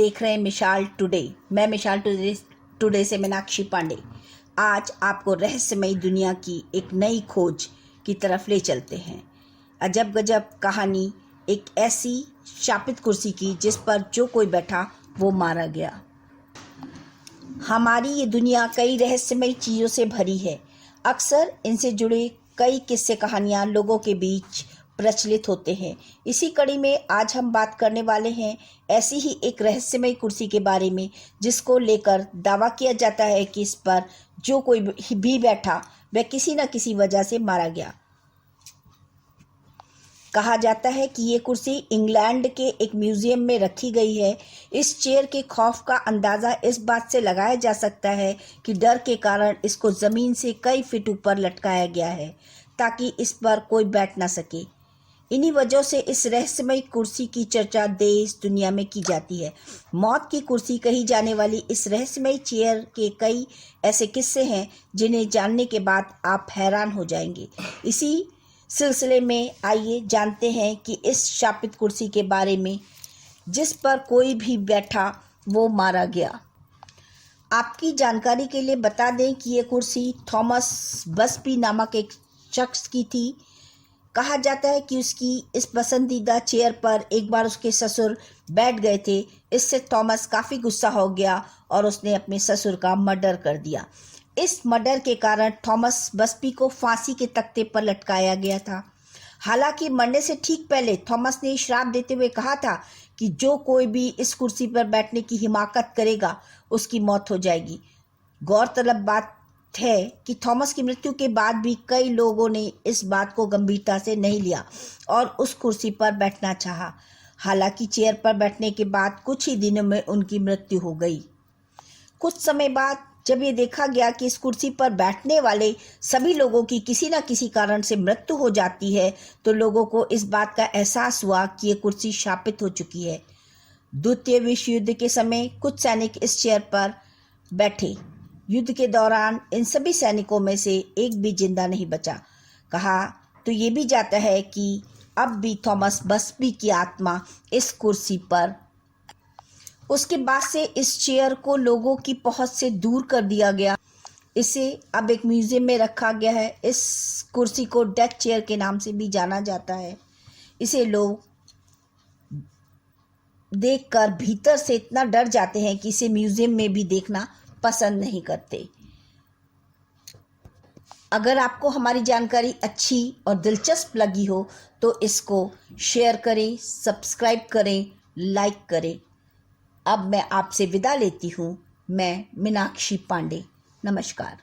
देख रहे हैं मिसाल टुडे। मैं मिसाल टुडे से मीनाक्षी पांडे। आज आपको रहस्यमयी दुनिया की एक नई खोज की तरफ ले चलते हैं। अजब गजब कहानी एक ऐसी शापित कुर्सी की जिस पर जो कोई बैठा वो मारा गया। हमारी ये दुनिया कई रहस्यमयी चीज़ों से भरी है। अक्सर इनसे जुड़े कई किस्से कहानियाँ लोगों के बीच प्रचलित होते हैं। इसी कड़ी में आज हम बात करने वाले हैं ऐसी ही एक रहस्यमयी कुर्सी के बारे में जिसको लेकर दावा किया जाता है कि इस पर जो कोई भी बैठा वह किसी न किसी वजह से मारा गया। कहा जाता है कि ये कुर्सी इंग्लैंड के एक म्यूज़ियम में रखी गई है। इस चेयर के खौफ का अंदाज़ा इस बात से लगाया जा सकता है कि डर के कारण इसको ज़मीन से कई फीट ऊपर लटकाया गया है ताकि इस पर कोई बैठ ना सके। इन्हीं वजहों से इस रहस्यमयी कुर्सी की चर्चा देश दुनिया में की जाती है। मौत की कुर्सी कही जाने वाली इस रहस्यमयी चेयर के कई ऐसे किस्से हैं जिन्हें जानने के बाद आप हैरान हो जाएंगे। इसी सिलसिले में आइए जानते हैं कि इस शापित कुर्सी के बारे में जिस पर कोई भी बैठा वो मारा गया। आपकी जानकारी के लिए बता दें कि ये कुर्सी थॉमस बसबी नामक एक शख्स की थी। कहा जाता है कि उसकी इस पसंदीदा चेयर पर एक बार उसके ससुर बैठ गए थे। इससे थॉमस काफ़ी गुस्सा हो गया और उसने अपने ससुर का मर्डर कर दिया। इस मर्डर के कारण थॉमस बसबी को फांसी के तख्ते पर लटकाया गया था। हालांकि मरने से ठीक पहले थॉमस ने श्राप देते हुए कहा था कि जो कोई भी इस कुर्सी पर बैठने की हिमाकत करेगा उसकी मौत हो जाएगी। गौरतलब बात है कि थॉमस की मृत्यु के बाद भी कई लोगों ने इस बात को गंभीरता से नहीं लिया और उस कुर्सी पर बैठना चाहा। हालांकि चेयर पर बैठने के बाद कुछ ही दिनों में उनकी मृत्यु हो गई। कुछ समय बाद जब ये देखा गया कि इस कुर्सी पर बैठने वाले सभी लोगों की किसी न किसी कारण से मृत्यु हो जाती है तो लोगों को इस बात का एहसास हुआ कि ये कुर्सी शापित हो चुकी है। द्वितीय विश्व युद्ध के समय कुछ सैनिक इस चेयर पर बैठे। युद्ध के दौरान इन सभी सैनिकों में से एक भी जिंदा नहीं बचा। कहा तो ये भी जाता है कि अब भी थॉमस बसबी की आत्मा इस कुर्सी पर। उसके बाद से इस चेयर को लोगों की पहुंच से दूर कर दिया गया। इसे अब एक म्यूज़ियम में रखा गया है। इस कुर्सी को डेथ चेयर के नाम से भी जाना जाता है। इसे लोग देखकर भीतर से इतना डर जाते हैं कि इसे म्यूज़ियम में भी देखना पसंद नहीं करते। अगर आपको हमारी जानकारी अच्छी और दिलचस्प लगी हो तो इसको शेयर करें, सब्सक्राइब करें, लाइक करें। अब मैं आपसे विदा लेती हूँ। मैं मीनाक्षी पांडे। नमस्कार।